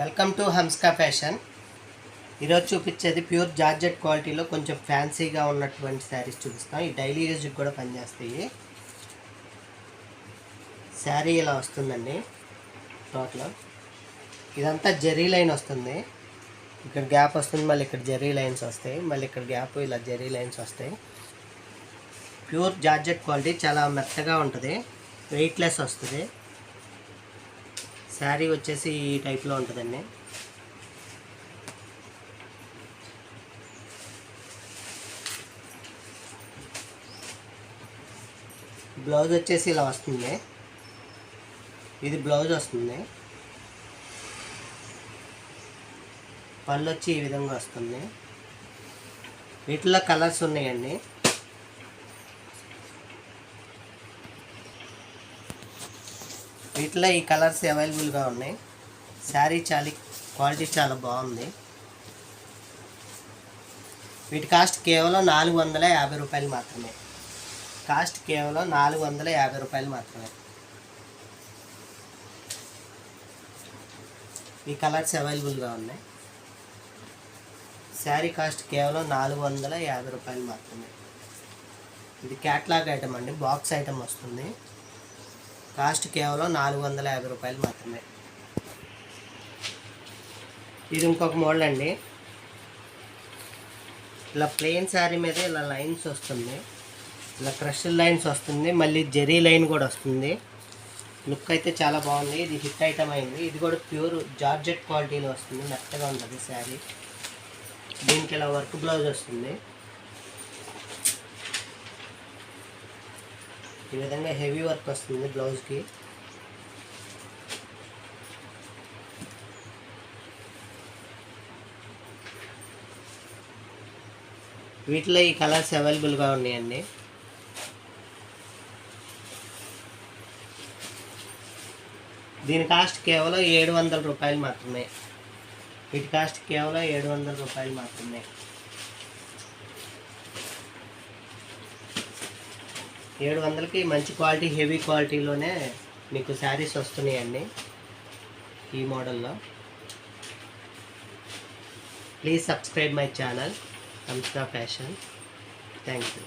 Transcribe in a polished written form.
Welcome to హంస్కా fashion. ఈరోజు చూపించేది pure georgette క్వాలిటీలో కొంచెం ఫ్యాన్సీగా ఉన్నటువంటి శారీస్ చూపిస్తాం. ఈ డైలీ యూజ్కి కూడా పనిచేస్తాయి. శారీ ఇలా వస్తుందండి. టోటల్ ఇదంతా జెరీ లైన్ వస్తుంది. ఇక్కడ గ్యాప్ వస్తుంది, మళ్ళీ ఇక్కడ జెరీ లైన్స్ వస్తాయి, మళ్ళీ ఇక్కడ గ్యాప్, ఇలా జెరీ లైన్స్ వస్తాయి. ప్యూర్ జార్జెట్ క్వాలిటీ, చాలా మెత్తగా ఉంటుంది, వెయిట్లెస్ వస్తుంది. శారీ వచ్చేసి ఈ టైప్లో ఉంటుందండి. బ్లౌజ్ వచ్చేసి ఇలా వస్తుంది. ఇది బ్లౌజ్ వస్తుంది. పళ్ళు వచ్చి ఈ విధంగా వస్తుంది. వీటిలో కలర్స్ ఉన్నాయండి. వీటిలో ఈ కలర్స్ అవైలబుల్గా ఉన్నాయి. శారీ క్వాలిటీ చాలా బాగుంది. వీటి కాస్ట్ కేవలం 450 రూపాయలు మాత్రమే. కాస్ట్ కేవలం 450 రూపాయలు మాత్రమే. ఈ కలర్స్ అవైలబుల్గా ఉన్నాయి. శారీ కాస్ట్ కేవలం 450 రూపాయలు మాత్రమే. ఇది క్యాట్లాగ్ ఐటమ్ అండి, బాక్స్ ఐటమ్ వస్తుంది. కాస్ట్ కేవలం 450 రూపాయలు మాత్రమే. ఇది ఇంకొక మోడల్ అండి. ఇలా ప్లెయిన్ శారీ మీద ఇలా లైన్స్ వస్తుంది, ఇలా క్రష్ లైన్స్ వస్తుంది, మళ్ళీ జెరీ లైన్ కూడా వస్తుంది. లుక్ అయితే చాలా బాగుంది. ఇది హిట్ ఐటమ్ అయింది. ఇది కూడా ప్యూర్ జార్జెట్ క్వాలిటీలో వస్తుంది, మెత్తగా ఉంటుంది శారీ. దీనికి ఇలా వర్క్ బ్లౌజ్ వస్తుంది. ఈ విధంగా హెవీ వర్క్ వస్తుంది బ్లౌజ్కి. వీటిలో ఈ కలర్స్ అవైలబుల్గా ఉన్నాయండి. దీని కాస్ట్ కేవలం 700 రూపాయలు మాత్రమే. వీటి కాస్ట్ కేవలం 700 రూపాయలు మాత్రమే. 700కి మంచి క్వాలిటీ, హెవీ క్వాలిటీలోనే మీకు శారీస్ వస్తున్నాయండి ఈ మోడల్లో. Please subscribe my channel Hamska fashion. Thank you.